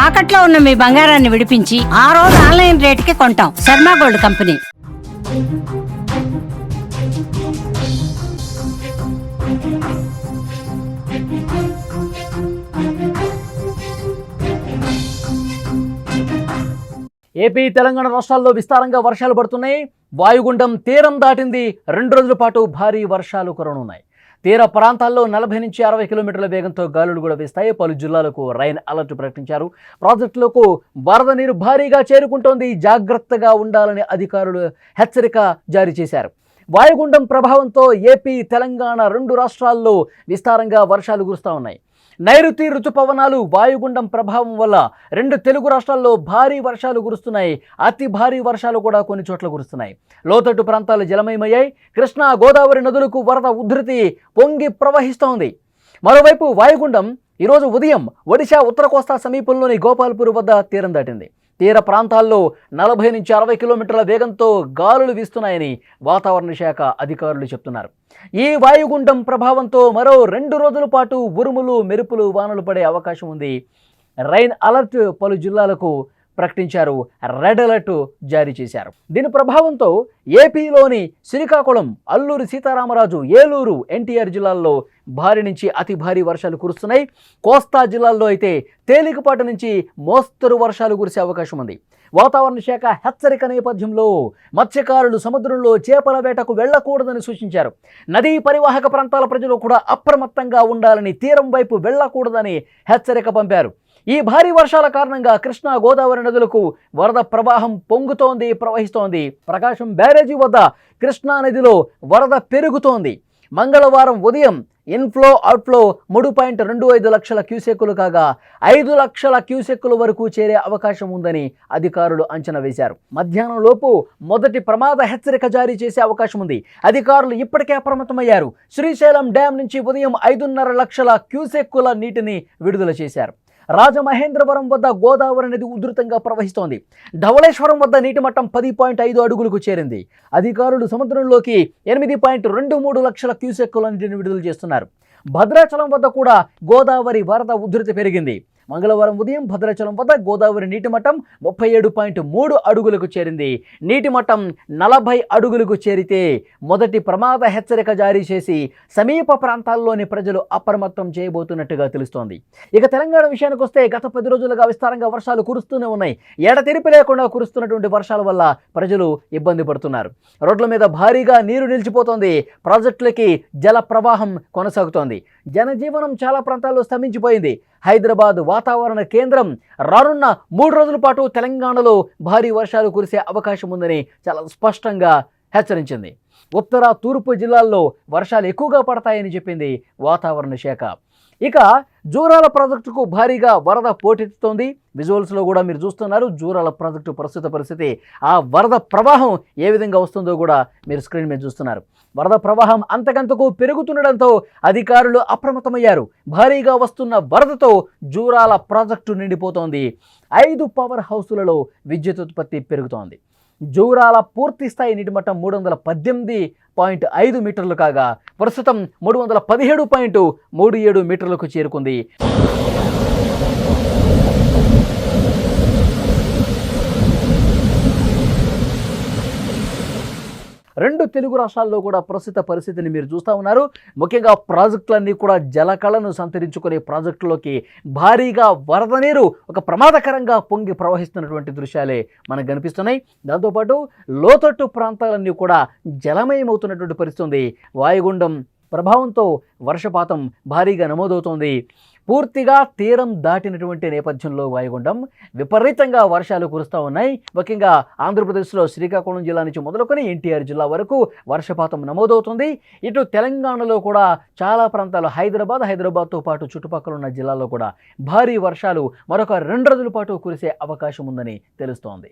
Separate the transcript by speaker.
Speaker 1: తాకట్లో ఉన్న మీ బంగారాన్ని విడిపించి ఆ రోజు ఆన్లైన్ రేటుకి కొంటాం. Sharma gold company.
Speaker 2: AP Telangana రాష్ట్రాల్లో విస్తారంగా వర్షాలు పడుతున్నాయి. వాయుగుండం తీరం దాటింది. 2 రోజుల పాటు భారీ వర్షాలు కురవనున్నాయి. తీర ప్రాంతాల్లో 40 నుంచి 60 కిలోమీటర్ల వేగంతో గాలులు కూడా వీస్తాయి. పలు జిల్లాలకు రైన్ అలర్ట్ ప్రకటించారు. ప్రాజెక్టులకు వరద నీరు భారీగా చేరుకుంటోంది. జాగ్రత్తగా ఉండాలని అధికారులు హెచ్చరిక జారీ చేశారు. వాయుగుండం ప్రభావంతో ఏపీ తెలంగాణ 2 రాష్ట్రాల్లో విస్తారంగా వర్షాలు కురుస్తూ ఉన్నాయి. నైరుతి రుతుపవనాలు వాయుగుండం ప్రభావం వల్ల 2 తెలుగు రాష్ట్రాల్లో భారీ వర్షాలు కురుస్తున్నాయి. అతి భారీ వర్షాలు కూడా కొన్ని చోట్ల కురుస్తున్నాయి. లోతట్టు ప్రాంతాలు జలమయమయ్యాయి. కృష్ణా గోదావరి నదులకు వరద ఉధృతి పొంగి ప్రవహిస్తోంది. మరోవైపు వాయుగుండం ఈరోజు ఉదయం ఒడిశా ఉత్తర కోస్తా సమీపంలోని గోపాల్పూర్ వద్ద తీరం దాటింది. తీర ప్రాంతాల్లో 40 నుంచి 60 కిలోమీటర్ల వేగంతో గాలులు వీస్తున్నాయని వాతావరణ శాఖ అధికారులు చెప్తున్నారు. ఈ వాయుగుండం ప్రభావంతో మరో 2 రోజుల పాటు ఉరుములు మెరుపులు వానలు పడే అవకాశం ఉంది. రైన్ అలర్ట్ పలు జిల్లాలకు ప్రకటించారు. రెడ్ అలర్ట్ జారీ చేశారు. దీని ప్రభావంతో ఏపీలోని శ్రీకాకుళం, అల్లూరి సీతారామరాజు, ఏలూరు, ఎన్టీఆర్ జిల్లాల్లో భారీ నుంచి అతి భారీ వర్షాలు కురుస్తున్నాయి. కోస్తా జిల్లాల్లో అయితే తేలికపాటి నుంచి మోస్తరు వర్షాలు కురిసే అవకాశం ఉంది. వాతావరణ శాఖ హెచ్చరిక నేపథ్యంలో మత్స్యకారులు సముద్రంలో చేపల వేటకు వెళ్లకూడదని సూచించారు. నదీ పరివాహక ప్రాంతాల ప్రజలు కూడా అప్రమత్తంగా ఉండాలని, తీరం వైపు వెళ్లకూడదని హెచ్చరిక పంపారు. ఈ భారీ వర్షాల కారణంగా కృష్ణా గోదావరి నదులకు వరద ప్రవాహం పొంగుతోంది, ప్రవహిస్తోంది. ప్రకాశం బ్యారేజీ వద్ద కృష్ణా నదిలో వరద పెరుగుతోంది. మంగళవారం ఉదయం ఇన్ఫ్లో అవుట్ఫ్లో 3.25 లక్షల క్యూసెక్కులు కాగా 5 లక్షల క్యూసెక్కుల వరకు చేరే అవకాశం ఉందని అధికారులు అంచనా వేశారు. మధ్యాహ్నం లోపు మొదటి ప్రమాద హెచ్చరిక జారీ చేసే అవకాశం ఉంది. అధికారులు ఇప్పటికే అప్రమత్తమయ్యారు. శ్రీశైలం డ్యాం నుంచి ఉదయం 5.5 లక్షల క్యూసెక్కుల నీటిని విడుదల చేశారు. రాజమహేంద్రవరం వద్ద గోదావరి నది ఉధృతంగా ప్రవహిస్తోంది. ధవళేశ్వరం వద్ద నీటి మట్టం 10.5 అడుగులకు చేరింది. అధికారులు సముద్రంలోకి 8.23 లక్షల క్యూసెక్కుల నీటిని విడుదల చేస్తున్నారు. భద్రాచలం వద్ద కూడా గోదావరి వరద ఉధృతి పెరిగింది. మంగళవారం ఉదయం భద్రాచలం వద్ద గోదావరి నీటి మట్టం 37.3 అడుగులకు చేరింది. నీటి మట్టం 40 అడుగులకు చేరితే మొదటి ప్రమాద హెచ్చరిక జారీ చేసి సమీప ప్రాంతాల్లోని ప్రజలు అప్రమత్తం చేయబోతున్నట్టుగా తెలుస్తోంది. ఇక తెలంగాణ విషయానికి వస్తే గత 10 రోజులుగా విస్తారంగా వర్షాలు కురుస్తూనే ఉన్నాయి. ఎడతెరిపి లేకుండా కురుస్తున్నటువంటి వర్షాల వల్ల ప్రజలు ఇబ్బంది పడుతున్నారు. రోడ్ల మీద భారీగా నీరు నిలిచిపోతోంది. ప్రాజెక్టులకి జల ప్రవాహం కొనసాగుతోంది. జనజీవనం చాలా ప్రాంతాల్లో స్తంభించిపోయింది. హైదరాబాద్ వాతావరణ కేంద్రం రానున్న 3 రోజుల పాటు తెలంగాణలో భారీ వర్షాలు కురిసే అవకాశం ఉందని చాలా స్పష్టంగా హెచ్చరించింది. ఉత్తర, తూర్పు జిల్లాల్లో వర్షాలు ఎక్కువగా పడతాయని చెప్పింది వాతావరణ శాఖ. ఇక జూరాల ప్రాజెక్టుకు భారీగా వరద పోటెత్తుతోంది. విజువల్స్లో కూడా మీరు చూస్తున్నారు. జూరాల ప్రాజెక్టు ప్రస్తుత పరిస్థితి, ఆ వరద ప్రవాహం ఏ విధంగా వస్తుందో కూడా మీరు స్క్రీన్ మీద చూస్తున్నారు. వరద ప్రవాహం అంతకంతకు పెరుగుతుండడంతో అధికారులు అప్రమత్తమయ్యారు. భారీగా వస్తున్న వరదతో జూరాల ప్రాజెక్టు నిండిపోతోంది. 5 పవర్ హౌసులలో విద్యుత్ ఉత్పత్తి పెరుగుతోంది. జూరాల పూర్తి స్థాయి నీటి మట్టం 318.5 మీటర్లు కాగా ప్రస్తుతం 317.37 మీటర్లకు చేరుకుంది. 2 తెలుగు రాష్ట్రాల్లో కూడా ప్రస్తుత పరిస్థితిని మీరు చూస్తూ ఉన్నారు. ముఖ్యంగా ప్రాజెక్టులన్నీ కూడా జలకళను సంతరించుకునే ప్రాజెక్టులోకి భారీగా వరద నీరు ఒక ప్రమాదకరంగా పొంగి ప్రవహిస్తున్నటువంటి దృశ్యాలే మనకు కనిపిస్తున్నాయి. దాంతోపాటు లోతట్టు ప్రాంతాలన్నీ కూడా జలమయమవుతున్నటువంటి పరిస్థితి ఉంది. వాయుగుండం ప్రభావంతో వర్షపాతం భారీగా నమోదవుతోంది. పూర్తిగా తీరం దాటినటువంటి నేపథ్యంలో వాయుగుండం విపరీతంగా వర్షాలు కురుస్తూ ఉన్నాయి. ముఖ్యంగా ఆంధ్రప్రదేశ్లో శ్రీకాకుళం జిల్లా నుంచి మొదలుకొని ఎన్టీఆర్ జిల్లా వరకు వర్షపాతం నమోదవుతుంది. ఇటు తెలంగాణలో కూడా చాలా ప్రాంతాలు, హైదరాబాద్తో పాటు చుట్టుపక్కల ఉన్న జిల్లాల్లో కూడా భారీ వర్షాలు మరొక 2 రోజుల పాటు కురిసే అవకాశం ఉందని తెలుస్తోంది.